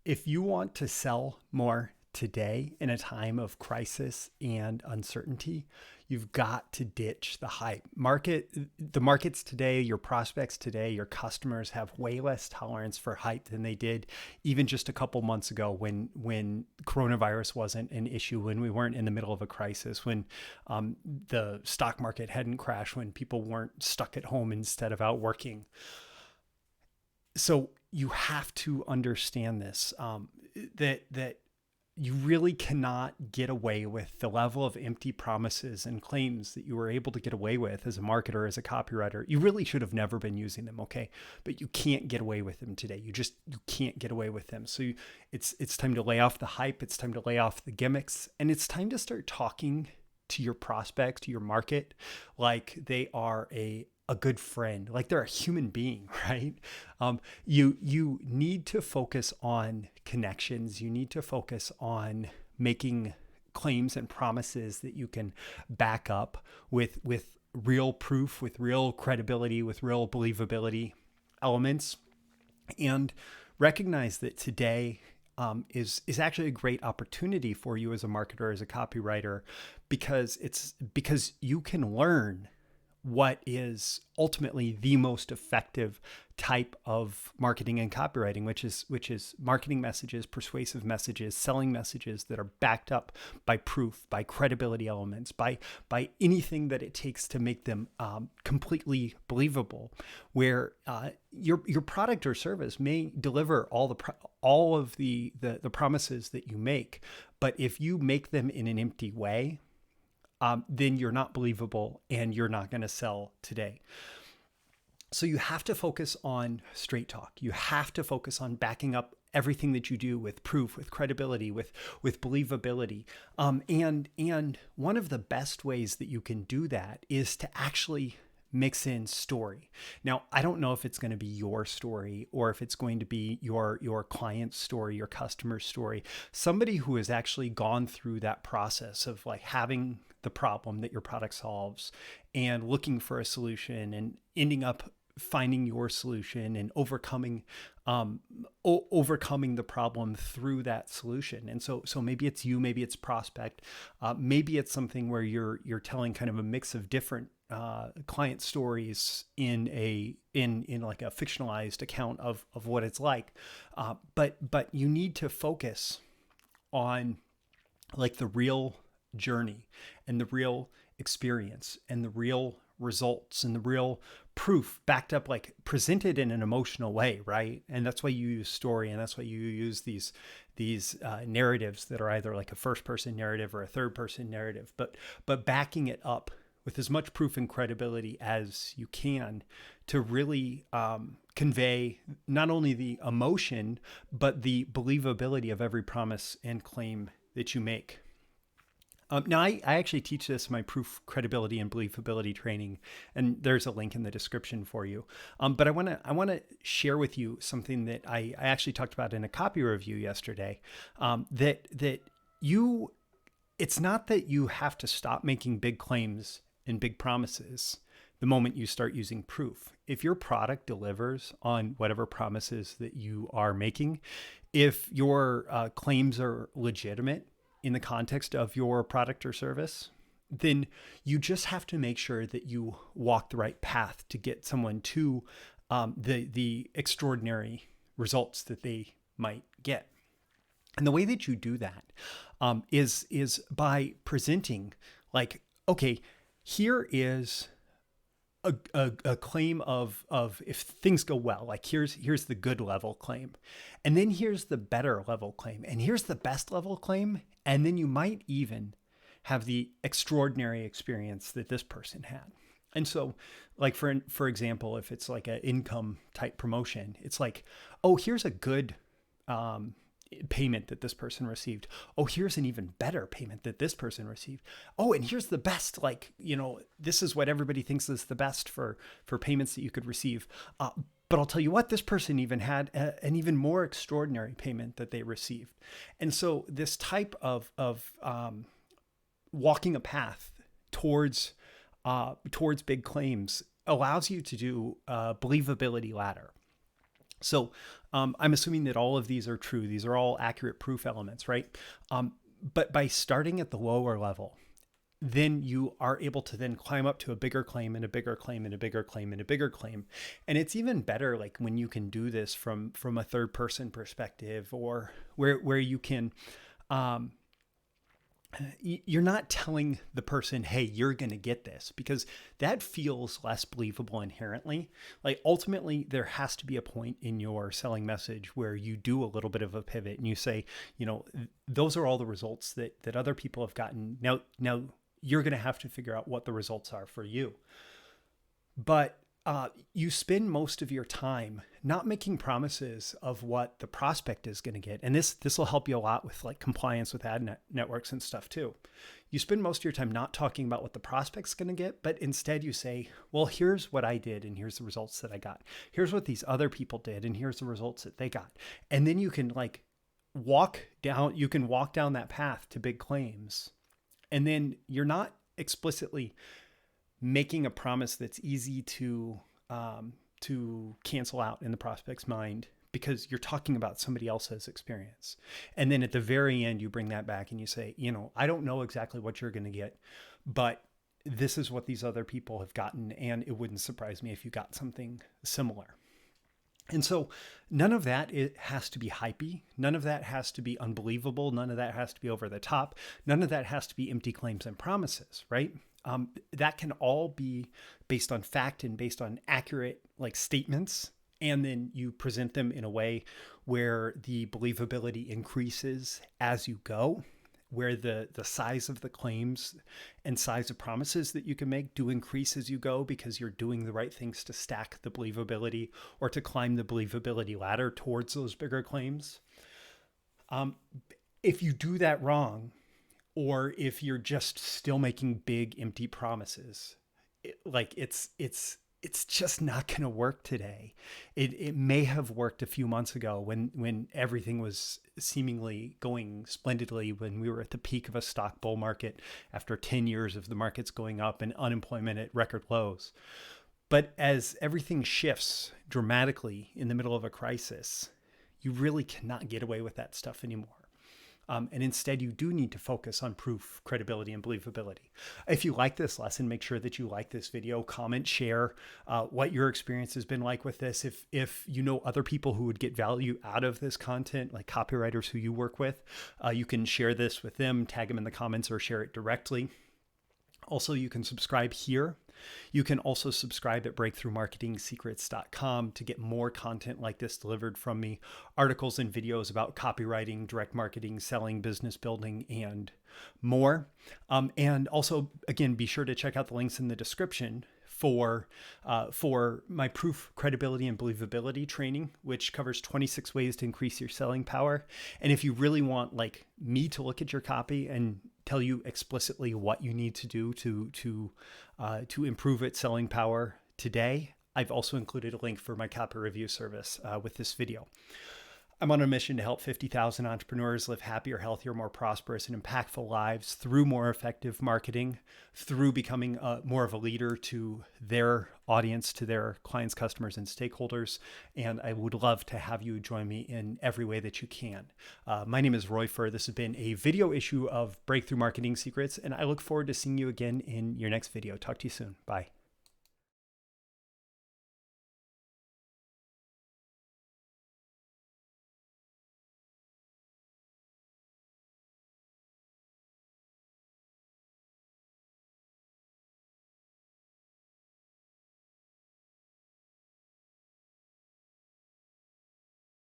If you want to sell more today in a time of crisis and uncertainty, you've got to ditch the hype. The markets today, your prospects today, your customers have way less tolerance for hype than they did even just a couple months ago when coronavirus wasn't an issue, when we weren't in the middle of a crisis, when the stock market hadn't crashed, when people weren't stuck at home instead of out working. So you have to understand this, that you really cannot get away with the level of empty promises and claims that you were able to get away with as a marketer, as a copywriter. You really should have never been using them, okay? But you can't get away with them today. You can't get away with them. So it's time to lay off the hype. It's time to lay off the gimmicks, and it's time to start talking to your prospects, to your market, like they are a good friend, like they're a human being, right? You need to focus on connections. You need to focus on making claims and promises that you can back up with real proof, with real credibility, with real believability elements, and recognize that today is actually a great opportunity for you as a marketer, as a copywriter, because you can learn what is ultimately the most effective type of marketing and copywriting, which is marketing messages, persuasive messages, selling messages that are backed up by proof, by credibility elements, by anything that it takes to make them completely believable. Where your product or service may deliver all of the promises that you make, but if you make them in an empty way, then you're not believable and you're not going to sell today. So you have to focus on straight talk. You have to focus on backing up everything that you do with proof, with credibility, with believability. And one of the best ways that you can do that is to actually mix in story. Now, I don't know if it's going to be your story or if it's going to be your client's story, your customer's story, somebody who has actually gone through that process of like having the problem that your product solves and looking for a solution and ending up finding your solution and overcoming the problem through that solution. And so maybe it's you, maybe it's prospect, maybe it's something where you're telling kind of a mix of different client stories in like a fictionalized account of what it's like. But you need to focus on like the real journey and the real experience and the real results and the real proof backed up, like presented in an emotional way, right? And that's why you use story, and that's why you use these narratives that are either like a first person narrative or a third person narrative, but backing it up with as much proof and credibility as you can to really convey not only the emotion, but the believability of every promise and claim that you make. Now, I actually teach this in my proof, credibility, and believability training, and there's a link in the description for you. But I want to share with you something that I actually talked about in a copy review yesterday. It's not that you have to stop making big claims and big promises the moment you start using proof. If your product delivers on whatever promises that you are making, if your claims are legitimate in the context of your product or service, then you just have to make sure that you walk the right path to get someone to the extraordinary results that they might get. And the way that you do that is by presenting like, okay, here is a claim of if things go well, like here's the good level claim, and then here's the better level claim, and here's the best level claim, and then you might even have the extraordinary experience that this person had. And so, like for example, if it's like an income type promotion, it's like, oh, here's a good payment that this person received. Oh, here's an even better payment that this person received. Oh, and here's the best, like, this is what everybody thinks is the best for payments that you could receive. But I'll tell you what, this person even had an even more extraordinary payment that they received. And so this type of walking a path towards big claims allows you to do a believability ladder. So I'm assuming that all of these are true. These are all accurate proof elements, right? But by starting at the lower level, then you are able to then climb up to a bigger claim and a bigger claim and a bigger claim and a bigger claim. And it's even better like when you can do this from a third person perspective, or where you can you're not telling the person, hey, you're going to get this, because that feels less believable inherently. Like ultimately, there has to be a point in your selling message where you do a little bit of a pivot and you say, those are all the results that other people have gotten. Now you're going to have to figure out what the results are for you. But you spend most of your time not making promises of what the prospect is going to get. And this will help you a lot with like compliance with ad networks and stuff too. You spend most of your time not talking about what the prospect's going to get, but instead you say, well, here's what I did and here's the results that I got. Here's what these other people did and here's the results that they got. And then you can walk down that path to big claims. And then you're not explicitly making a promise that's easy to cancel out in the prospect's mind, because you're talking about somebody else's experience. And then at the very end, you bring that back and you say, I don't know exactly what you're going to get, but this is what these other people have gotten. And it wouldn't surprise me if you got something similar. And so none of that has to be hypey. None of that has to be unbelievable. None of that has to be over the top. None of that has to be empty claims and promises, right? That can all be based on fact and based on accurate statements. And then you present them in a way where the believability increases as you go, where the size of the claims and size of promises that you can make do increase as you go, because you're doing the right things to stack the believability or to climb the believability ladder towards those bigger claims. If you do that wrong, or if you're just still making big empty promises, it's just not going to work today. It may have worked a few months ago when everything was seemingly going splendidly, when we were at the peak of a stock bull market after 10 years of the markets going up and unemployment at record lows. But as everything shifts dramatically in the middle of a crisis, you really cannot get away with that stuff anymore. And instead, you do need to focus on proof, credibility, and believability. If you like this lesson, make sure that you like this video, comment, share what your experience has been like with this. If you know other people who would get value out of this content, like copywriters who you work with, you can share this with them, tag them in the comments, or share it directly. Also, you can subscribe here. You can also subscribe at breakthroughmarketingsecrets.com to get more content like this delivered from me, articles and videos about copywriting, direct marketing, selling, business building, and more. And also, again, be sure to check out the links in the description for my proof, credibility, and believability training, which covers 26 ways to increase your selling power. And if you really want me to look at your copy and tell you explicitly what you need to do to improve its selling power today, I've also included a link for my copy review service with this video. I'm on a mission to help 50,000 entrepreneurs live happier, healthier, more prosperous, and impactful lives through more effective marketing, through becoming more of a leader to their audience, to their clients, customers, and stakeholders. And I would love to have you join me in every way that you can. My name is Roy Furr. This has been a video issue of Breakthrough Marketing Secrets, and I look forward to seeing you again in your next video. Talk to you soon. Bye.